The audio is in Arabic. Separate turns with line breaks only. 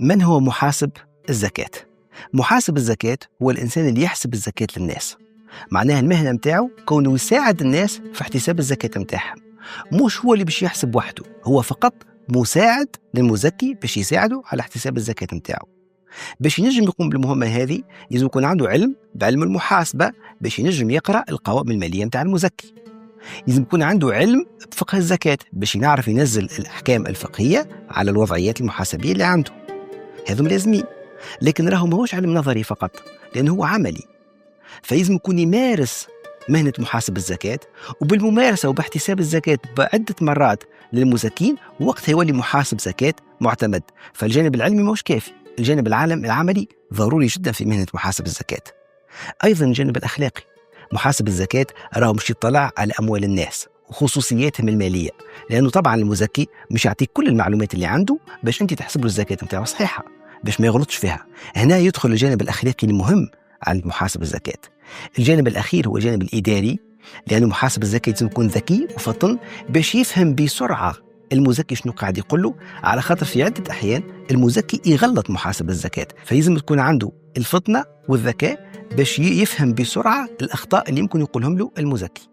من هو محاسب الزكاة؟ محاسب الزكاة هو الإنسان اللي يحسب الزكاة للناس. معناها المهنة متاعه كونه يساعد الناس في احتساب الزكاة متاعهم، مش هو اللي باش يحسب وحده، هو فقط مساعد للمزكي باش يساعده على احتساب الزكاة متاعه. باش ينجم يقوم بالمهمة هذه لازم يكون عنده علم بعلم المحاسبة باش ينجم يقرأ القوائم المالية متاع المزكي. لازم يكون عنده علم بفقه الزكاة باش يعرف ينزل الأحكام الفقهية على الوضعيات المحاسبية اللي عنده. هذم لازمين، لكن راهو ماهوش علم نظري فقط، لأنه هو عملي. فلازم يكون يمارس مهنة محاسب الزكاة، وبالممارسة وباحتساب الزكاة بعدة مرات للمزكين وقتها يولي محاسب زكاة معتمد. فالجانب العلمي مش كافي، الجانب العملي ضروري جدا في مهنة محاسب الزكاة. أيضا الجانب الأخلاقي، محاسب الزكاة راهو مش يطلع على أموال الناس وخصوصياتهم المالية، لأنه طبعا المزكي مش يعطيك كل المعلومات اللي عنده باش أنت تحسب له الزكاة متاعه صحيحة باش ما يغلطش فيها. هنا يدخل الجانب الأخلاقي المهم عند محاسب الزكاة. الجانب الأخير هو الجانب الإداري، لأنه محاسب الزكاة لازم يكون ذكي وفطن باش يفهم بسرعة المزكي شنو قاعد يقول له، على خاطر في عدة أحيان المزكي يغلط محاسب الزكاة، فلازم تكون عنده الفطنة والذكاء باش يفهم بسرعة الأخطاء اللي يمكن يقولهم له المزكي.